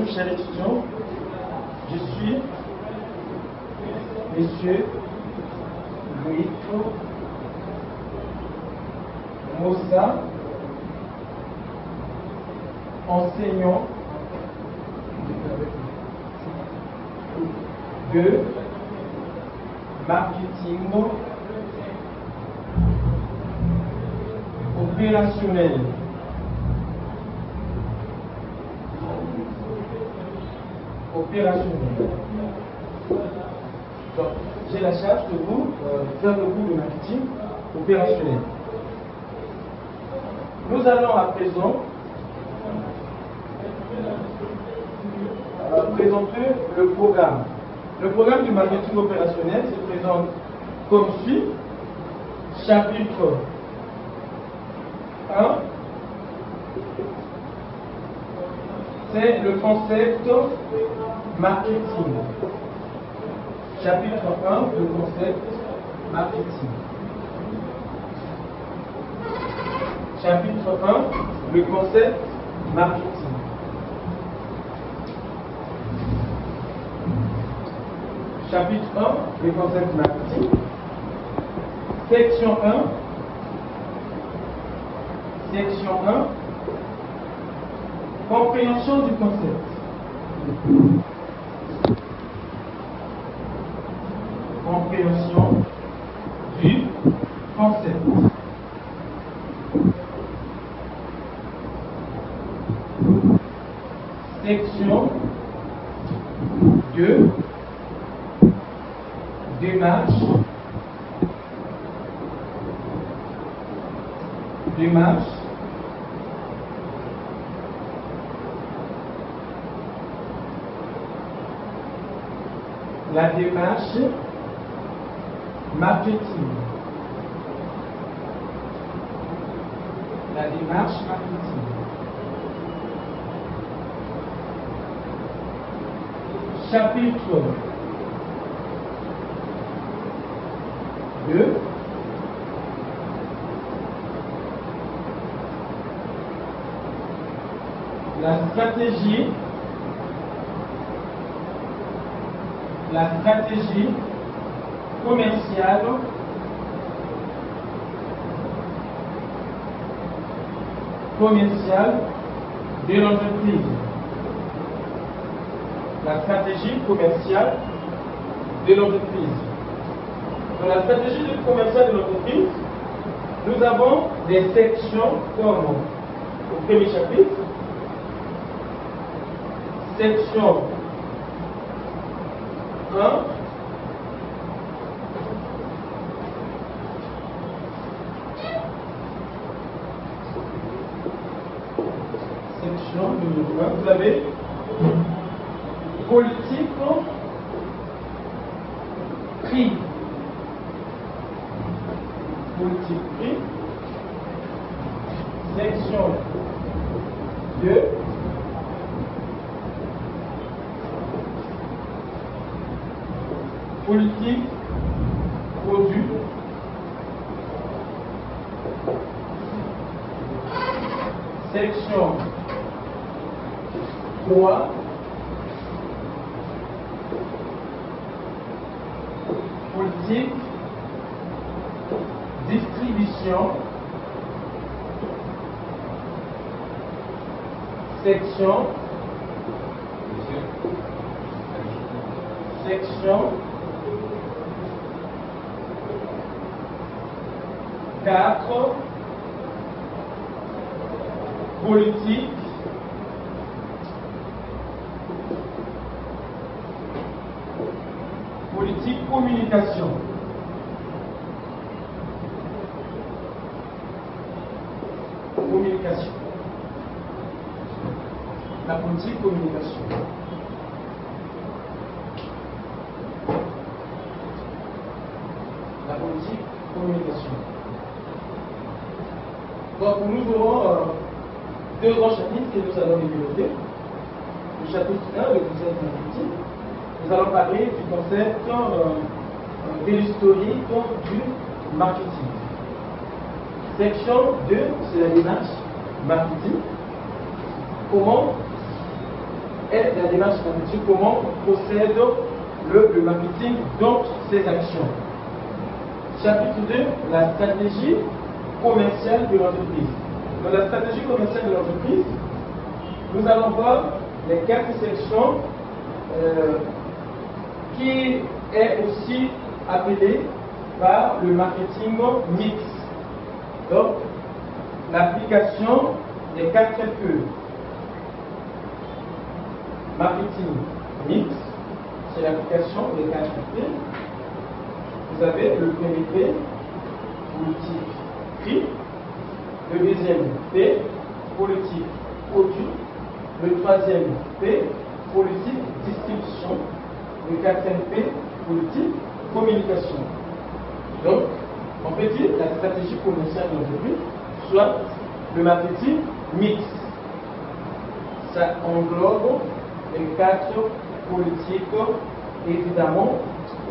Bonjour chers étudiants, je suis Monsieur Luito Mossa, enseignant de marketing opérationnel. Donc, j'ai la charge de vous faire le cours de marketing opérationnel. Nous allons à présent présenter le programme. Le programme du marketing opérationnel se présente comme suit. Chapitre 1, c'est le concept marketing. Chapitre 1, le concept marketing. Chapitre 1, le concept marketing. Chapitre 1, le concept marketing. Section 1. Section 1. Compréhension du concept. Compréhension du concept. Section 2. Démarche. Démarche. La démarche marketing. La démarche marketing. Chapitre 2. La stratégie commerciale de l'entreprise. La stratégie commerciale de l'entreprise. Dans la stratégie commerciale de l'entreprise, nous avons des sections comme au premier chapitre. Section 1. Section numéro 1. Vous avez politique, prix. Politique, prix. Section 2. Politique, produit. Section 3. Politique, distribution. Section 4. Politique, communication. Communication. La politique communication. La politique communication. Donc nous aurons deux grands chapitres que nous allons développer. Le chapitre 1, le concept marketing. Nous allons parler du concept de l'historique du marketing. Section 2, c'est la démarche marketing. Comment est la démarche marketing, comment procède le marketing dans ses actions. Chapitre 2, la stratégie commerciale de l'entreprise. Dans la stratégie commerciale de l'entreprise, nous allons voir les 4 sections qui est aussi appelée par le marketing mix. Donc, l'application des 4 E. Marketing mix, c'est l'application des 4 P. Vous avez le premier P, politique prix. Le deuxième P, politique produit. Le troisième P, politique distribution. Le quatrième P, politique communication. Donc, on peut dire la stratégie commerciale de l'entreprise, soit le marketing mix. Ça englobe les 4 politiques, évidemment,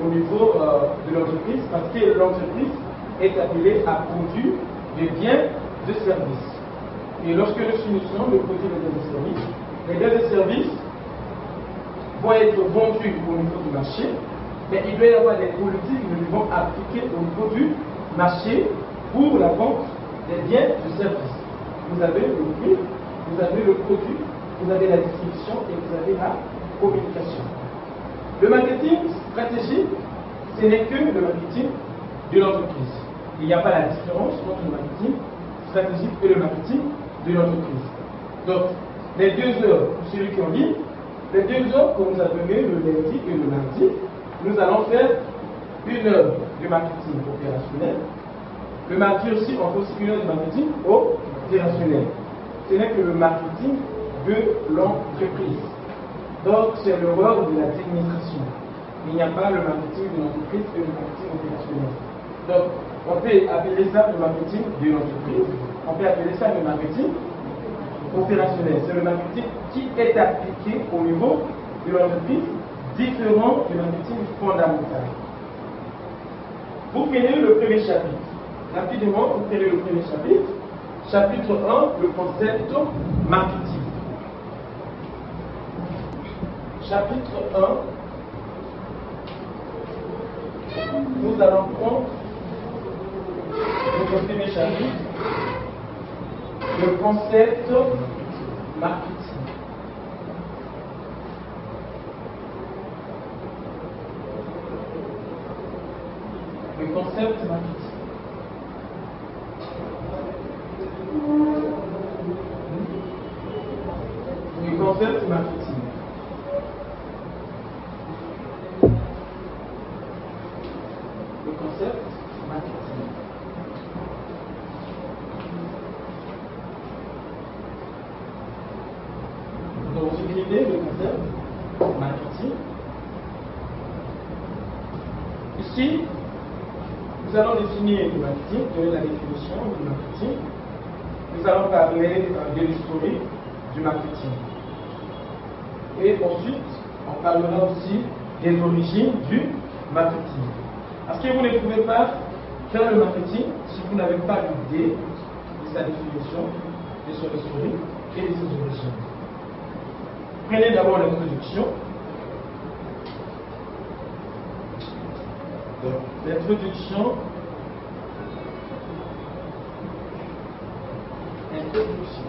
au niveau de l'entreprise, parce que l'entreprise est appelée à produire des biens de services. Et lorsque nous finissons de produire des biens de services, les biens de services vont être vendus au niveau du marché, mais il doit y avoir des politiques que nous devons appliquer au niveau du marché pour la vente des biens de services. Vous avez le prix, vous avez le produit, vous avez la distribution et vous avez la communication. Le marketing stratégique, ce n'est que le marketing de l'entreprise. Il n'y a pas la différence entre le marketing stratégique et le marketing de l'entreprise. Donc, les 2 heures, pour celui qui en dit, les 2 heures que nous avons données le lundi et le mardi, nous allons faire 1 heure de marketing opérationnel. Le mardi aussi, on fait aussi 1 heure de marketing opérationnel. Ce n'est que le marketing de l'entreprise. Donc, c'est le rôle de l'administration. Il n'y a pas le marketing de l'entreprise et le marketing opérationnel. Donc, on peut appeler ça le marketing de l'entreprise. On peut appeler ça le marketing opérationnel. C'est le marketing qui est appliqué au niveau de l'entreprise, différent du marketing fondamental. Vous prenez le premier chapitre. Rapidement, vous prenez le premier chapitre. Chapitre 1, le concept marketing. Chapitre 1, nous allons prendre notre premier chapitre, le concept marketing. Le concept marketing. Le concept marketing. Le concept marketing. Donc, vous écrivez le concept marketing. Ici, nous allons définir le marketing, donner la définition du marketing. Nous allons parler de l'historique du marketing. Et ensuite, on parlera aussi des origines du marketing. Parce que vous ne pouvez pas faire le marketing si vous n'avez pas l'idée de sa définition, de son historique et de ses origines. Prenez d'abord l'introduction. L'introduction. Introduction.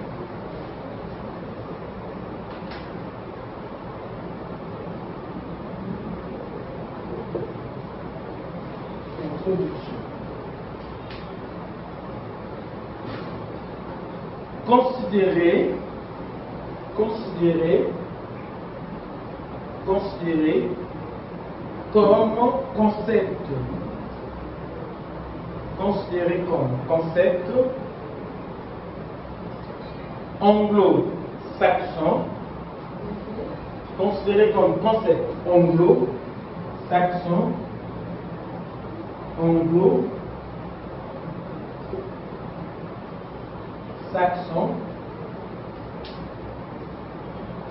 Introduction. Considérez comme concept. Considéré comme concept anglo-saxon. Considéré comme concept anglo-saxon. Anglo-saxon.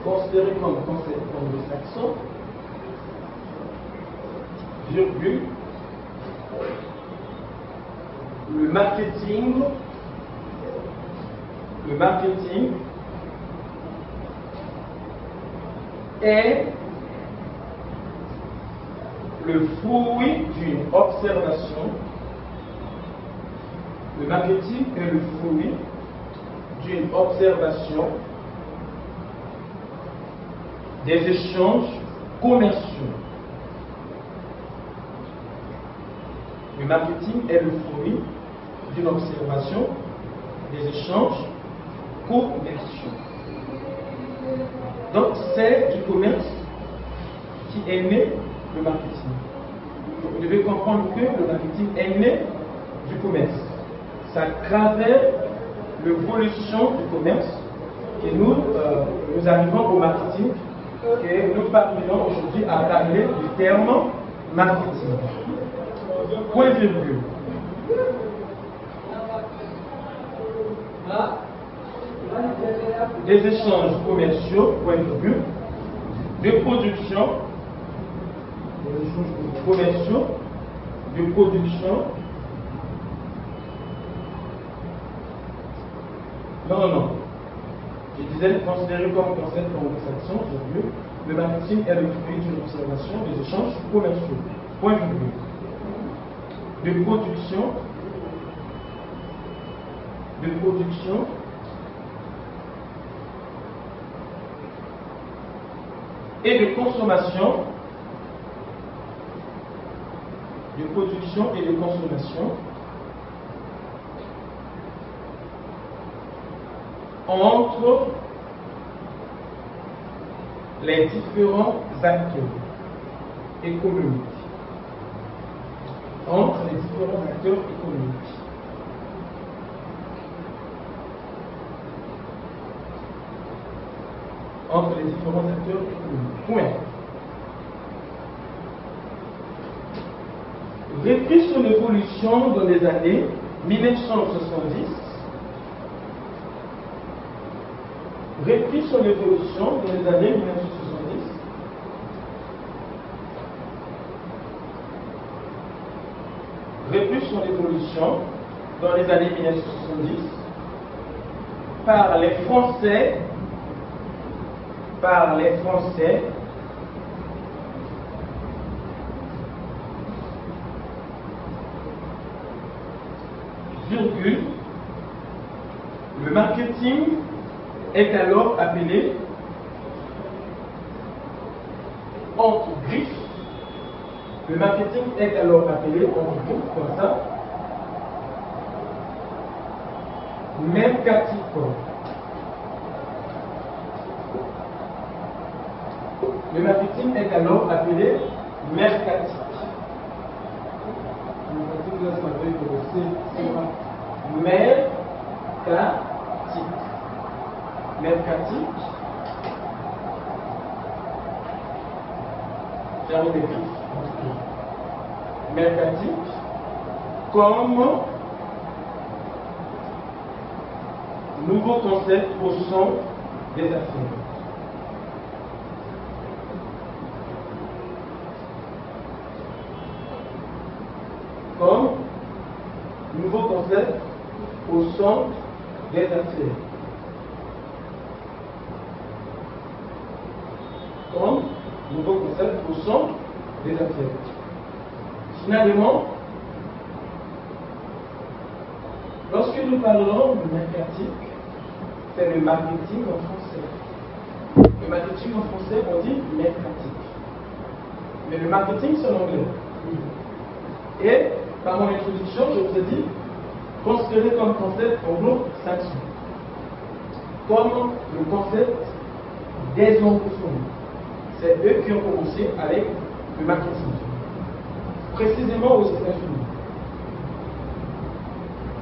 Considéré comme concept anglo-saxon. Virgule. Le marketing est le fruit d'une observation. Le marketing est le fruit d'une observation des échanges commerciaux. Le marketing est le fruit d'une observation des échanges commerciaux. Donc c'est du commerce qui est né le marketing. Vous devez comprendre que le marketing est né du commerce. C'est à travers l'évolution du commerce que nous arrivons au marketing, que nous parvenons aujourd'hui à parler du terme marketing. Point virgule. Des échanges commerciaux, point virgule, de production, commerciaux, de production. Non. Je disais, considéré comme concept anglo-saxon, le marketing est le fruit d'une observation des échanges commerciaux. Point virgule. De production, et de consommation, entre les différents acteurs économiques. Entre les différents acteurs économiques. Entre les différents acteurs économiques. Point. Depuis son évolution dans les années 1970, depuis son évolution dans les années 1970, depuis son évolution dans les années 1970, par les Français, virgule, le marketing est alors appelé, entre griffes, le marketing est alors appelé, entre griffes, comme ça, mercatique. Le marketing est alors appelé mercatique. Mercatique. Fermez les griffes. Mercatique comme nouveau concept au sein des affaires. Comme nouveau concept au centre des affaires. Comme nouveau concept au centre des affaires. Finalement, lorsque nous parlons de mercatique, c'est le marketing en français. Le marketing en français, on dit mercatique. Mais le marketing, c'est en anglais. Et par mon introduction, je vous ai dit, considéré comme concept anglo-saxon, comme le concept des anglophones. C'est eux qui ont commencé avec le marketing, précisément aux États-Unis.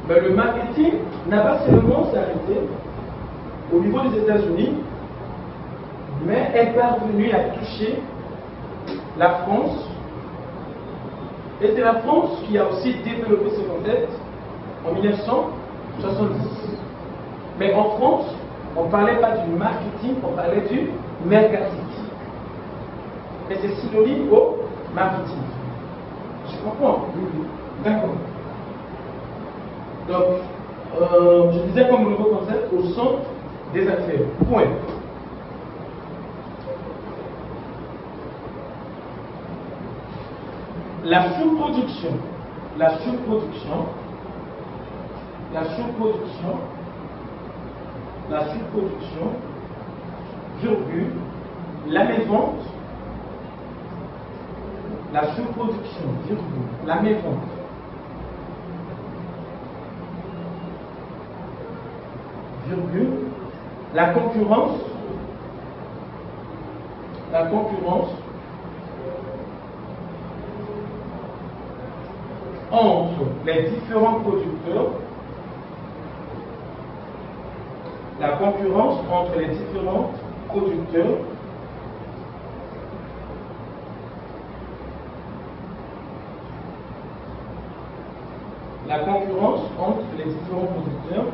Mais le marketing n'a pas seulement s'arrêté au niveau des États-Unis, mais est parvenu à toucher la France. Et c'est la France qui a aussi développé ce concept en 1970. Mais en France, on ne parlait pas du marketing, on parlait du mercatique. Et c'est synonyme au marketing. Je comprends? Oui. D'accord. Donc, je disais comme nouveau concept au centre des affaires. Point. La sous-production, la sous-production, la sous-production, la sous-production, virgule, la mévente, la sous-production, virgule, la mévente, virgule, la concurrence entre les différents producteurs, la concurrence entre les différents producteurs la concurrence entre les différents producteurs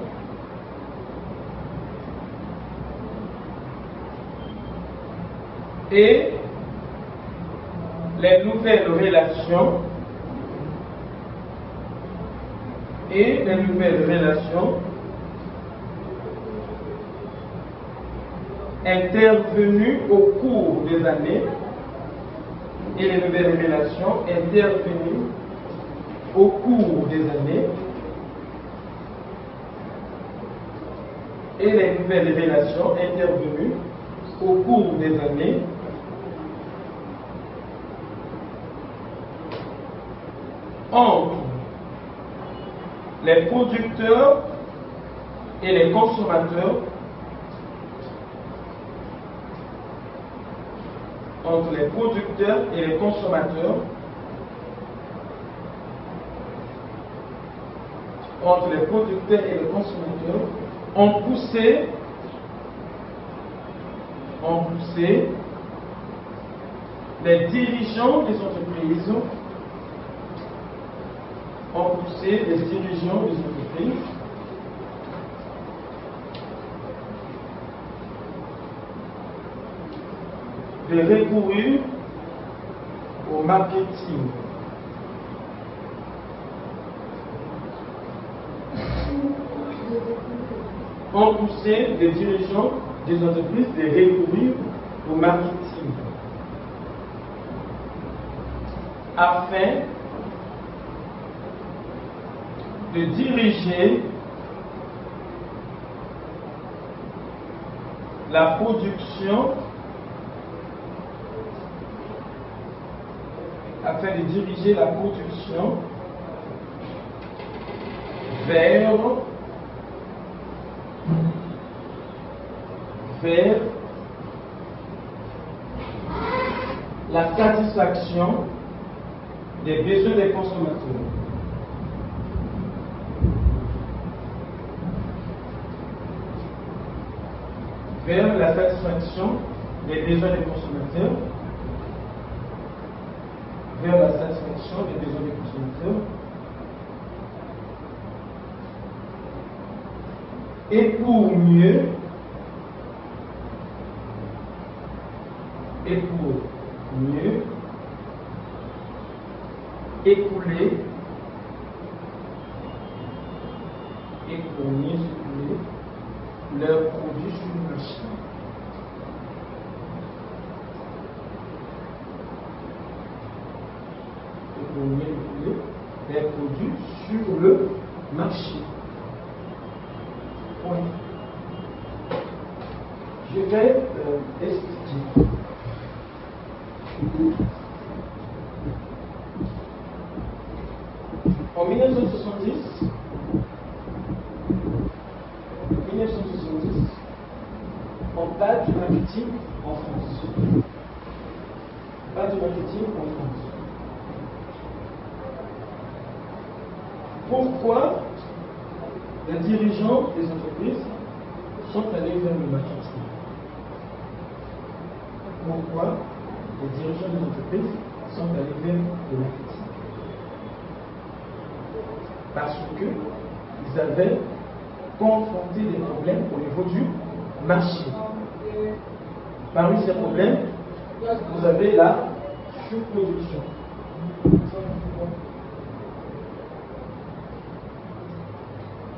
et les nouvelles relations intervenues au cours des années et les nouvelles relations intervenues au cours des années et les nouvelles relations intervenues au cours des années entre les producteurs et les consommateurs, entre les producteurs et les consommateurs, entre les producteurs et les consommateurs, ont poussé les dirigeants des entreprises, de recourir au marketing. Ont poussé les dirigeants des entreprises de recourir au marketing afin de diriger la production vers la satisfaction des besoins des consommateurs. Vers la satisfaction des besoins des consommateurs. Vers la satisfaction des besoins des consommateurs. Et pour mieux écouler leurs produits sur le marché. Et pour mieux écouler leurs produits sur le marché. Point. Je vais expliquer. En 1970, on parle du marketing en France. Pourquoi les dirigeants des entreprises sont allés vers le marketing? Pourquoi les dirigeants des entreprises sont allés vers le marketing? Parce qu'ils avaient confronté des problèmes au niveau du marché. Parmi ces problèmes, vous avez la sous-production.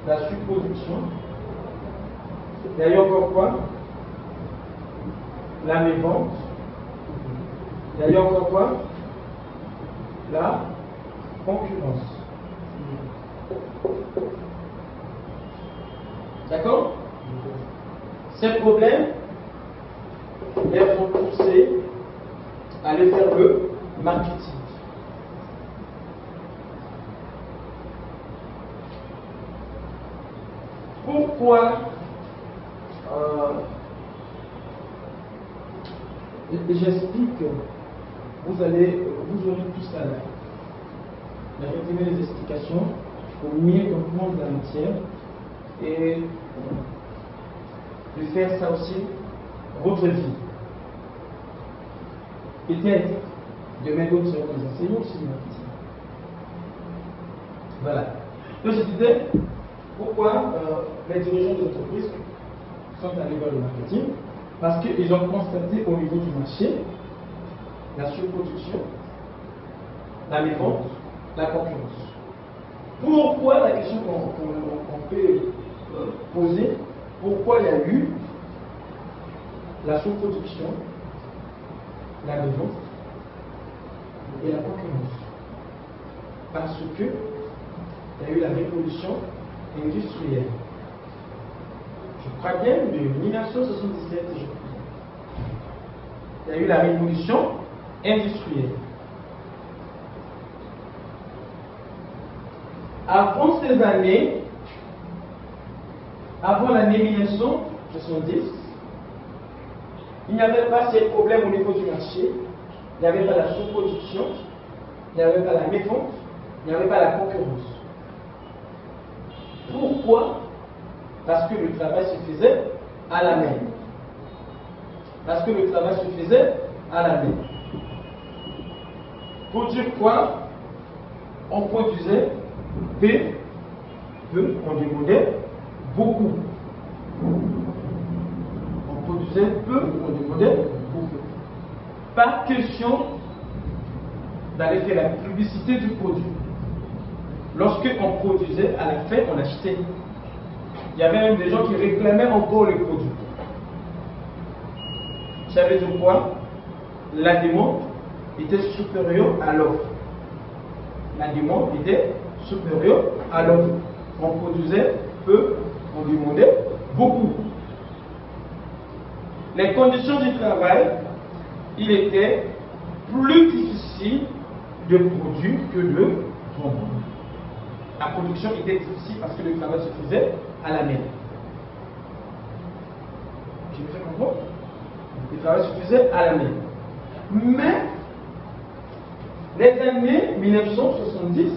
La sous-production. Il y a encore quoi? La mévente. Il y a encore quoi? la concurrence. D'accord? Ces problèmes les vont pousser à aller faire le marketing. Pourquoi j'explique, vous aurez tout ça là. Retenez les explications pour mieux comprendre la matière et de faire ça aussi votre vie. Peut-être demain d'autres seront des enseignants aussi le marketing. Voilà. Donc je disais, pourquoi les dirigeants d'entreprise sont allés vers le marketing? Parce qu'ils ont constaté au niveau du marché la surproduction, la mévente, la concurrence. Pourquoi, la question qu'on peut poser, pourquoi il y a eu la surproduction, la mévente et la concurrence? Parce que il y a eu la révolution industrielle. Je crois bien de 1977, je crois. Il y a eu la révolution industrielle. Avant ces années, avant l'année 1970, il n'y avait pas ces problèmes au niveau du marché, il n'y avait pas la sous-production, il n'y avait pas la mévente, il n'y avait pas la concurrence. Pourquoi? Parce que le travail se faisait à la main. Parce que le travail se faisait à la main. Produire quoi? On produisait peu, on demandait beaucoup. On produisait peu, on demandait beaucoup. Pas question d'aller faire la publicité du produit. Lorsque on produisait, à la fin, on achetait. Il y avait même des gens qui réclamaient encore le produit. Ça veut dire quoi? La demande était supérieure à l'offre. La demande était supérieure à l'offre. On produisait peu, on demandait beaucoup. Les conditions du travail, il était plus difficile de produire que de vendre. La production était difficile parce que le travail se faisait à la main. Je me fais comprendre? Le travail se faisait à la main. Mais, les années 1970,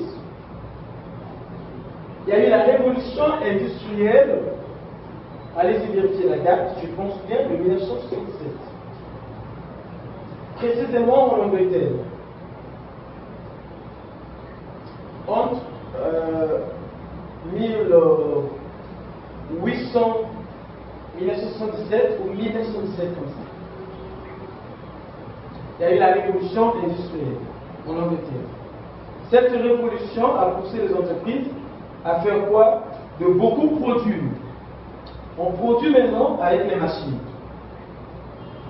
il y a eu la révolution industrielle. Allez-y vérifier la date, je pense bien, de 1967. Précisément en Angleterre. Entre 1977 ou 1917 comme ça. Il y a eu la révolution industrielle en Angleterre. Cette révolution a poussé les entreprises à faire quoi? De beaucoup produire. On produit maintenant avec les machines.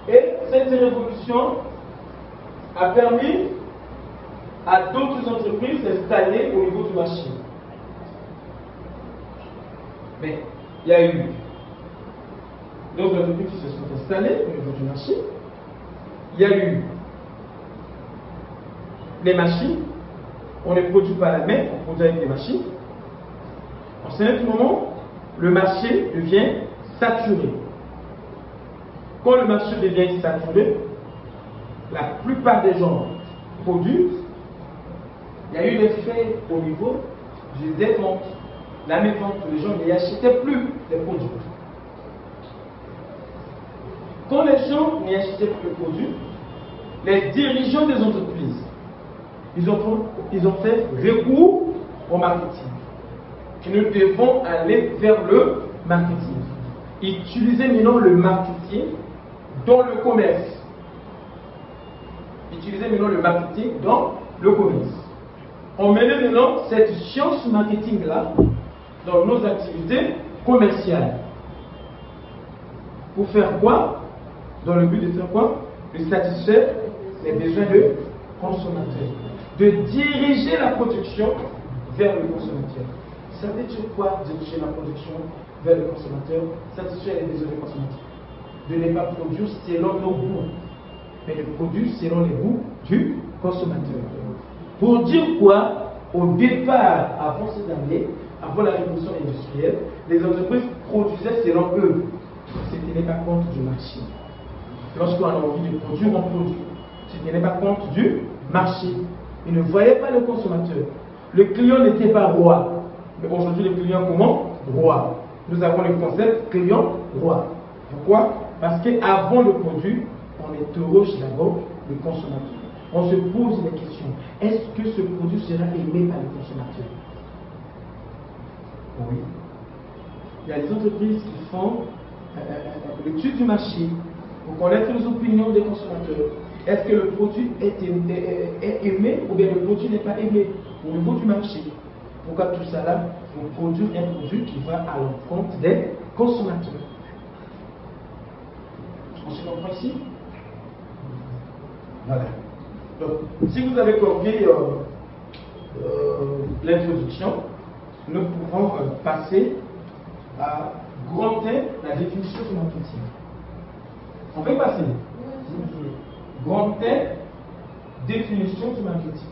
Et cette révolution a permis à d'autres entreprises d'installer au niveau du marché. Mais il y a eu d'autres entreprises qui se sont installées au niveau du marché. Il y a eu les machines. On ne produit pas à la main, on produit avec des machines. En ce moment, le marché devient saturé. Quand le marché devient saturé, la plupart des gens produisent. Il y a eu l'effet au niveau du dévente, la mévente, les gens n'y achetaient plus les produits. Quand les gens n'y achetaient plus les produits, les dirigeants des entreprises, ils ont fait recours au marketing. Nous devons aller vers le marketing. Utiliser maintenant le marketing dans le commerce. Utiliser maintenant le marketing dans le commerce. On met maintenant cette science marketing-là dans nos activités commerciales. Pour faire quoi? Dans le but de faire quoi? De satisfaire les besoins de consommateurs. de diriger la production vers le consommateur. Ça veut dire quoi, diriger la production vers le consommateur? Satisfaire les besoins des consommateurs. De ne pas produire selon nos goûts, mais de produire selon les goûts du consommateur. Pour dire quoi, au départ, avant cette année, avant la révolution industrielle, les entreprises produisaient selon eux. Ce qui n'est pas compte du marché. Lorsqu'on a envie de produire, on produit. Ce qui n'est pas compte du marché. Ils ne voyaient pas le consommateur. Le client n'était pas roi. Mais aujourd'hui, le client comment? Roi. Nous avons le concept client-roi. Pourquoi? Parce qu'avant le produit, on interroge d'abord le consommateur. On se pose la question, est-ce que ce produit sera aimé par le consommateur? Oui. Il y a des entreprises qui font l'étude du marché pour connaître les opinions des consommateurs. Est-ce que le produit est aimé ou bien le produit n'est pas aimé au niveau du marché? Pourquoi tout ça là? Pour produire un produit qui va à l'encontre des consommateurs. On se comprend ici? Voilà. Donc, si vous avez compris l'introduction, nous pouvons passer à grand 1, la définition du marketing. On peut passer. Grand 1, définition du marketing.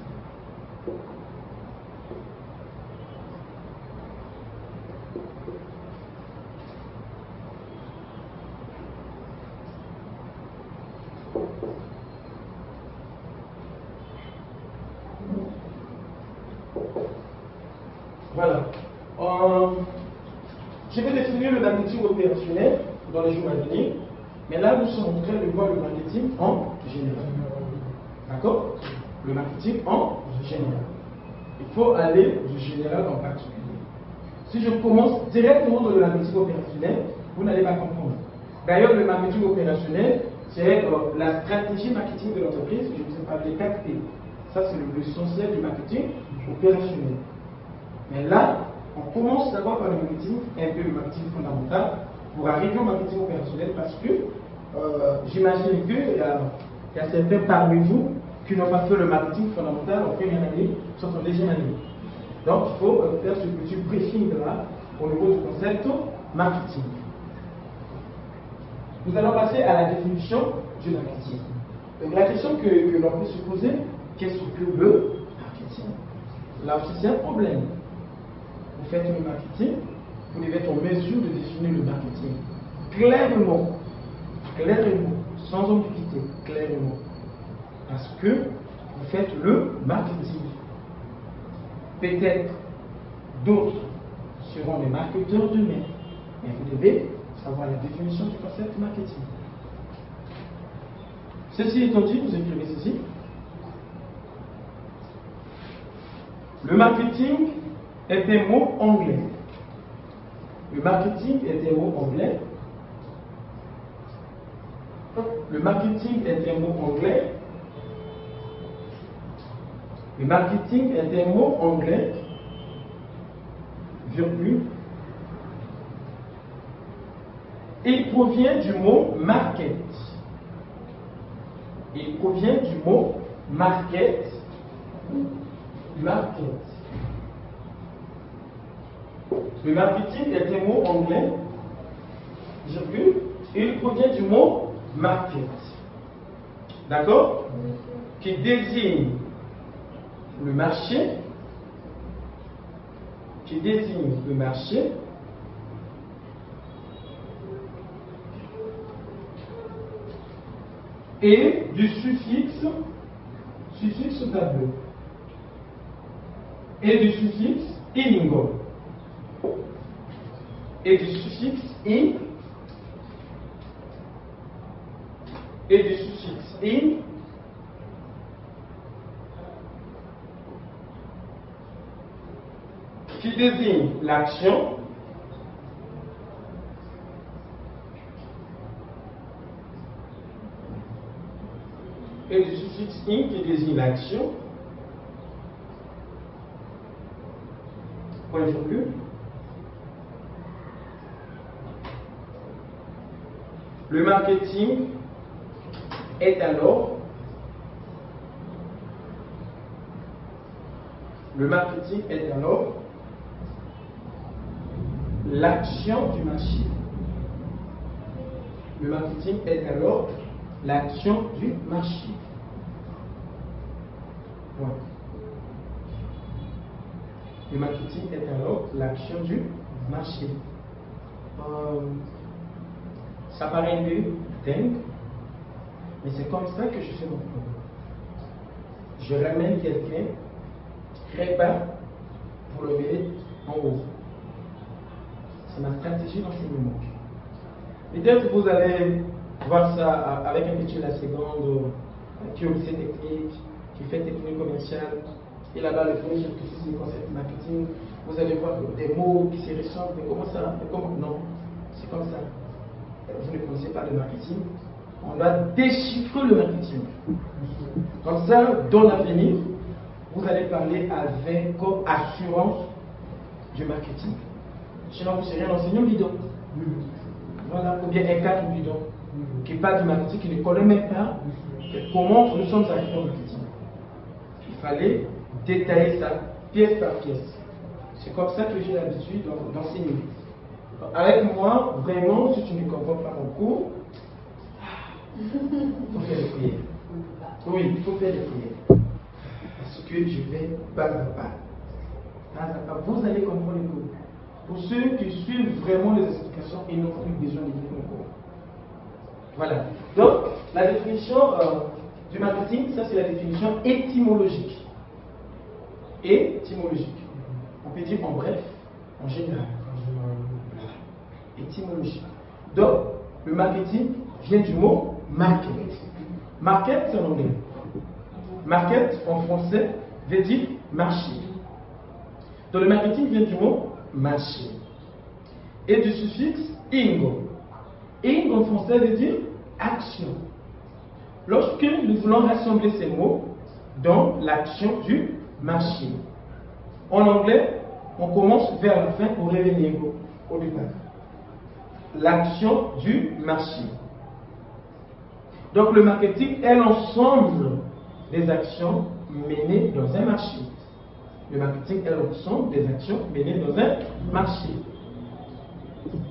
Voilà. Je vais définir le marketing opérationnel dans les jours à venir, mais là nous sommes en train de voir le marketing en général. D'accord? Le marketing en général. Il faut aller du général en particulier. Si je commence directement dans le marketing opérationnel, vous n'allez pas comprendre. D'ailleurs, le marketing opérationnel, c'est la stratégie marketing de l'entreprise. Je vous ai parlé des 4 P. Ça, c'est l'essentiel du marketing opérationnel. Mais là, on commence d'abord par le marketing, un peu le marketing fondamental, pour arriver au marketing opérationnel parce que j'imagine qu'il y a certains parmi vous qui n'ont pas fait le marketing fondamental en première année, soit en deuxième année. Donc, il faut faire ce petit briefing là au niveau du concept marketing. Nous allons passer à la définition du marketing. Donc, la question que l'on peut se poser, qu'est-ce que le marketing? Là aussi, c'est un problème. Vous faites le marketing, vous devez être en mesure de définir le marketing clairement, sans ambiguïté, clairement. Parce que vous faites le marketing. Peut-être d'autres seront des marketeurs demain, mais vous devez savoir la définition du concept marketing. Ceci étant dit, vous écrivez ceci. Le marketing est un mot anglais. Le marketing est un mot anglais. Le marketing est un mot anglais. Le marketing est un mot anglais, virgule. Il provient du mot market. Il provient du mot market. Market. Le marketing est un mot anglais, virgule. Il provient du mot market. D'accord? Qui désigne le marché, et du suffixe tableau, et du suffixe ing, et du suffixe in, et du suffixe in, qui désigne l'action et du suffixe in qui désigne l'action, point virgule. Le marketing est alors Le marketing est alors l'action du marché. Le marketing est alors l'action du marché. Ouais. Le marketing est alors l'action du marché. Ça paraît un peu dingue, mais c'est comme ça que je fais mon programme. Je ramène quelqu'un très bas pour le mettre en haut. C'est ma stratégie d'enseignement. Peut-être vous allez voir ça avec un petit de la seconde qui est au lycée technique, qui fait technique commerciale. Et là-bas, le premier jour que c'est le concept marketing, vous allez voir des mots qui se ressemblent. Mais comment ça? Non, c'est comme ça. Vous ne connaissez pas le marketing. On doit déchiffrer le marketing. Comme ça, dans l'avenir, vous allez parler avec assurance du marketing. Sinon, vous serez un enseignant bidon. Voilà, ou bien un cadre bidon qui parle du marketing, qui ne connaît même pas comment nous sommes arrivés au marketing. Il fallait détailler ça pièce par pièce. C'est comme ça que j'ai l'habitude d'enseigner. Avec moi, vraiment, si tu ne comprends pas mon cours, il faut faire des prières. Oui, il faut faire des prières. Parce que je vais pas à pas. Pas à pas. Vous allez comprendre le cours. Pour ceux qui suivent vraiment les explications, ils n'ont plus besoin de lire le cours. Voilà. Donc, la définition du marketing, ça c'est la définition étymologique. Étymologique. On peut dire en bref, en général. Étymologique. Donc, le marketing vient du mot market. Market, c'est en anglais. Market, en français, veut dire marché. Donc, le marketing vient du mot marché. Et du suffixe ing. Ing, en français, veut dire action. Lorsque nous voulons rassembler ces mots dans l'action du marché. En anglais, on commence vers la fin pour revenir au départ. L'action du marché. Donc le marketing est l'ensemble des actions menées dans un marché. Le marketing est l'ensemble des actions menées dans un marché.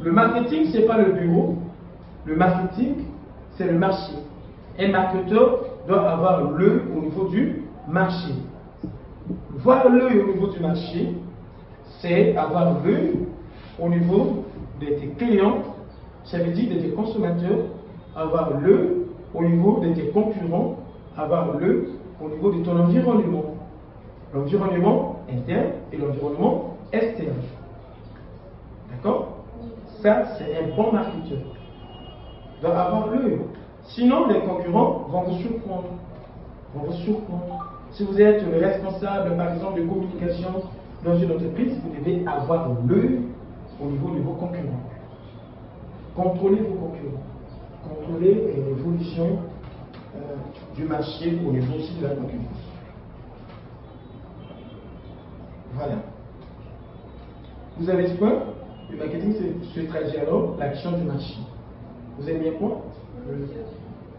Le marketing, ce n'est pas le bureau. Le marketing, c'est le marché. Un marketeur doit avoir l'œil au niveau du marché. Voir l'œil au niveau du marché, c'est avoir l'œil au niveau de tes clients, ça veut dire de tes consommateurs, avoir l'œil au niveau de tes concurrents, avoir l'œil au niveau de ton environnement. L'environnement interne et l'environnement externe. D'accord? Ça, c'est un bon marketeur. Doit avoir l'œil. Sinon, les concurrents vont vous surprendre. Si vous êtes le responsable, par exemple, de communication dans une entreprise, vous devez avoir l'œil au niveau de vos concurrents. Contrôlez vos concurrents. Contrôlez l'évolution du marché au niveau aussi de la concurrence. Voilà. Vous avez dit quoi? Le marketing, c'est se traduit alors l'action du marché. Vous avez bien quoi?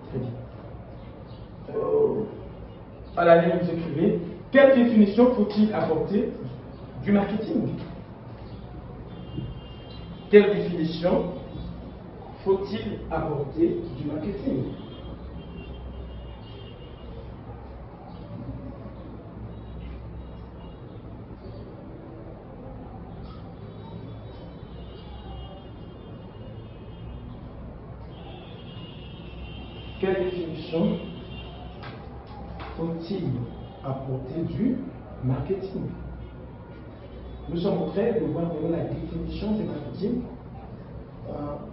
Très bien. À la ligne, vous écrivez, quelle définition faut-il apporter du marketing? Quelle définition faut-il apporter du marketing? Quelle définition faut-il apporter du marketing? Nous sommes en train de voir vraiment la définition du marketing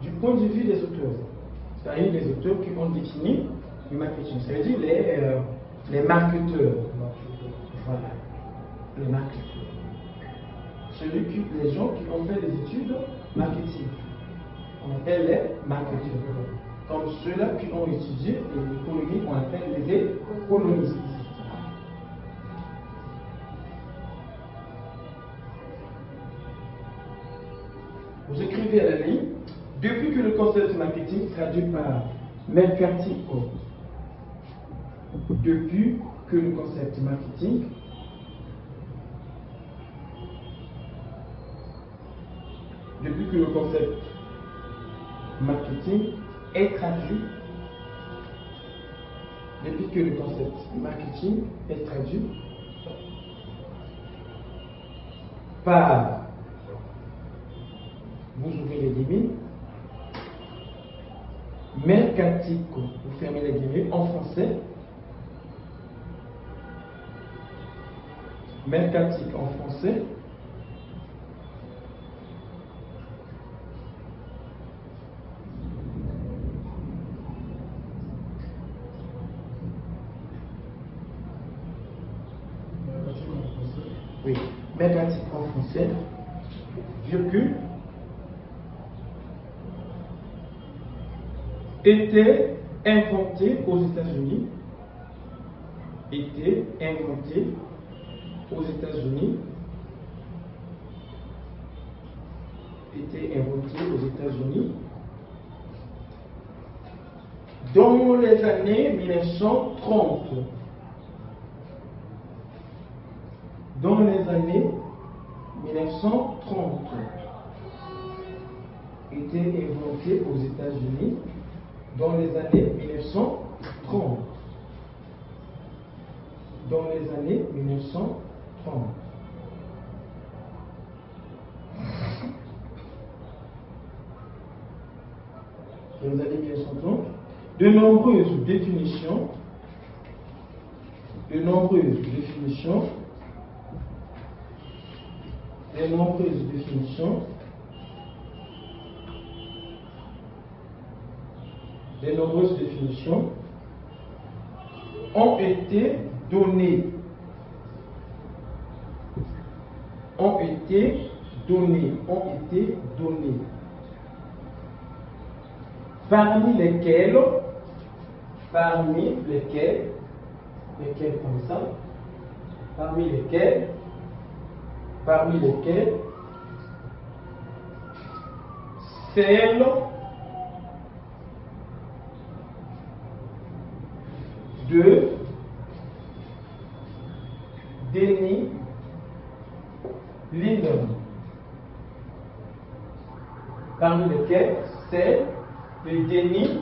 du point de vue des auteurs. C'est-à-dire les auteurs qui ont défini le marketing. C'est-à-dire les marketeurs. Voilà. Les marketeurs. Les gens qui ont fait des études marketing. On appelle les marketeurs. Comme ceux-là qui ont étudié l'économie, on appelle les économistes. Vous écrivez à la ligne, depuis que le concept marketing traduit par McCarthy, depuis que le concept marketing depuis que le concept marketing est traduit, par, vous ouvrez les guillemets, mercatico, vous fermez les guillemets, en français, mercatique en français, oui, mercatique en français, virgule, était inventé aux États-Unis, dans les années 1930. Dans les années 1930. Était inventé aux États-Unis dans les années 1930. Dans les années 1930. Dans les années 1930, de nombreuses définitions ont été données. Parmi lesquelles comme ça, parmi lesquelles celle de Denny Lindon. Parmi lesquelles celle de Denny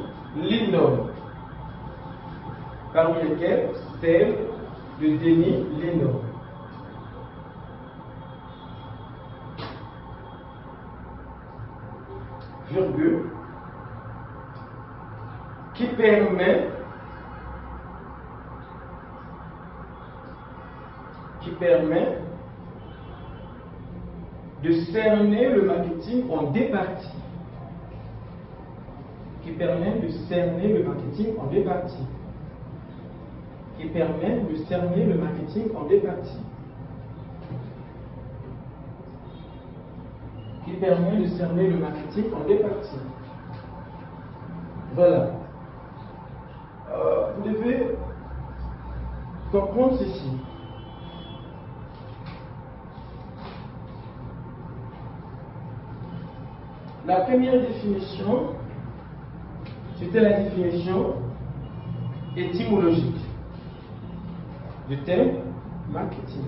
Lindon. Virgule, qui permet de cerner le marketing en deux parties. Voilà. Vous devez comprendre ceci. La première définition, c'était la définition étymologique du terme marketing.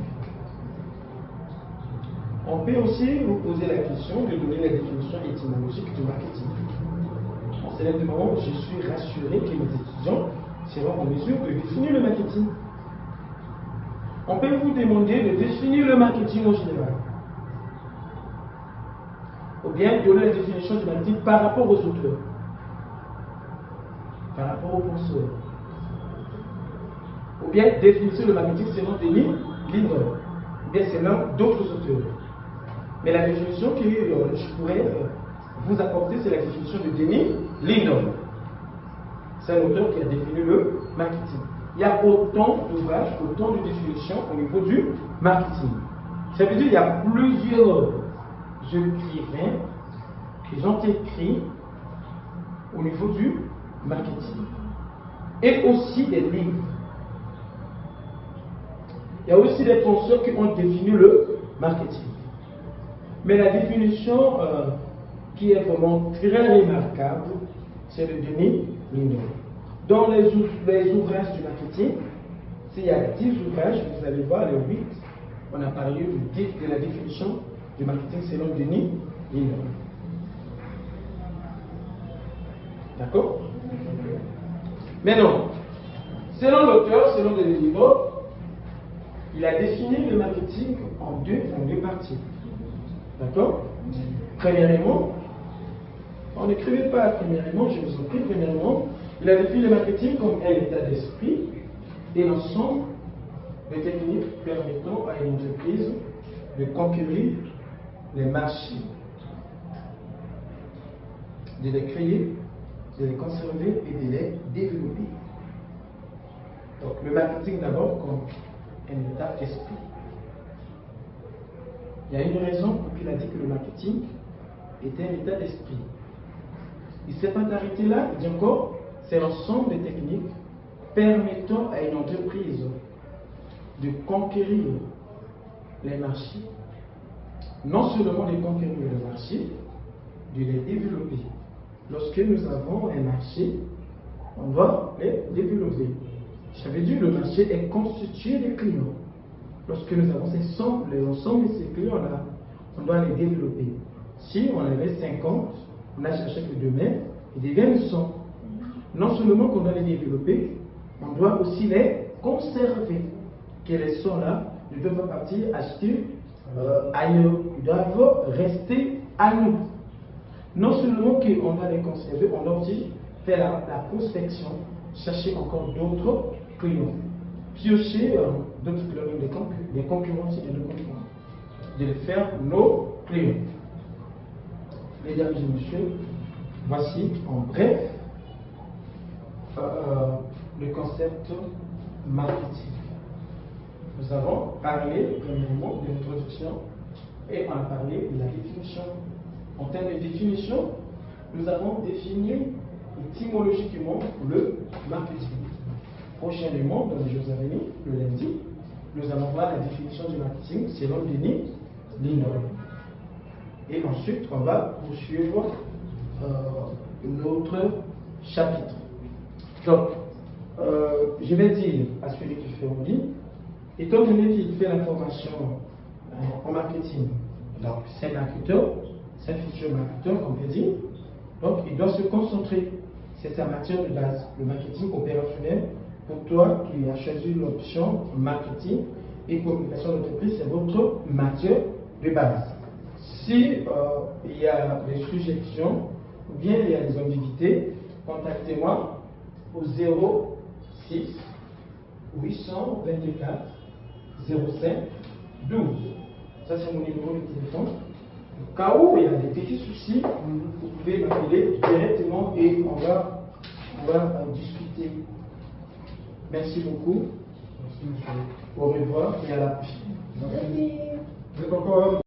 On peut aussi vous poser la question de donner la définition étymologique du marketing. C'est là du moment où je suis rassuré que mes étudiants seront en mesure de définir le marketing. On peut vous demander de définir le marketing en général. Ou bien donner la définition du marketing par rapport aux auteurs, par rapport aux penseurs. Ou bien définir le marketing selon Denny Lindon, ou bien selon d'autres auteurs. Mais la définition que je pourrais vous apporter, c'est la définition de Denny Lindon. C'est un auteur qui a défini le marketing. Il y a autant d'ouvrages, autant de définitions au niveau du marketing. Ça veut dire qu'il y a plusieurs écrivains qui ont écrit au niveau du marketing. Et aussi des livres. Il y a aussi des penseurs qui ont défini le marketing. Mais la définition qui est vraiment très remarquable, c'est le Denny Lindon. Dans les ouvrages du marketing, s'il y a 10 ouvrages, vous allez voir les 8, on a parlé de la définition du marketing selon Denny Lindon. D'accord? Maintenant, selon l'auteur, selon les livres, il a défini le marketing en deux parties. D'accord? Premièrement, on n'écrivait pas premièrement, je vous en prie, premièrement, il a défini le marketing comme un état d'esprit et l'ensemble des techniques permettant à une entreprise de conquérir les marchés, de les créer, de les conserver et de les développer. Donc le marketing d'abord comme un état d'esprit. Il y a une raison pour qu'il a dit que le marketing était un état d'esprit. Il ne s'est pas arrêté là, il dit encore, c'est l'ensemble des techniques permettant à une entreprise de conquérir les marchés. Non seulement de conquérir les marchés, de les développer. Lorsque nous avons un marché, on doit les développer. Ça veut dire que le marché est constitué de clients. Lorsque nous avons l'ensemble de ces clients-là, on doit les développer. Si on avait 50, on a cherché que demain, ils deviennent 100. Non seulement qu'on doit les développer, on doit aussi les conserver. Que les 100 là ne peuvent pas partir acheter ailleurs. Ils doivent rester à nous. Non seulement qu'on doit les conserver, on doit aussi faire la prospection, chercher encore d'autres clients, piocher d'autres clients, des concurrents et de nos concurrents, de les faire nos clients. Mesdames et messieurs, voici en bref le concept marketing. Nous avons parlé premièrement de l'introduction et on a parlé de la définition. En termes de définition, nous avons défini étymologiquement le marketing. Prochainement, dans les jours à venir, le lundi, nous allons voir la définition du marketing selon Denis Lindholm. Et ensuite, on va poursuivre notre chapitre. Donc, je vais dire à celui qui fait en ligne, étant donné qu'il fait la formation en marketing, donc c'est un marketeur, c'est un futur marketeur, on peut dire, donc il doit se concentrer, c'est sa matière de base, le marketing opérationnel. Pour toi qui as choisi l'option marketing et communication d'entreprise, c'est votre matière de base. Si il y a des suggestions ou bien il y a des ambiguïtés, contactez-moi au 06 824 05 12. Ça, c'est mon numéro de téléphone. Au cas où il y a des petits soucis, vous pouvez m'appeler directement et on va discuter. Merci beaucoup. Merci, monsieur. Au revoir et à la prochaine. Merci. Vous êtes encore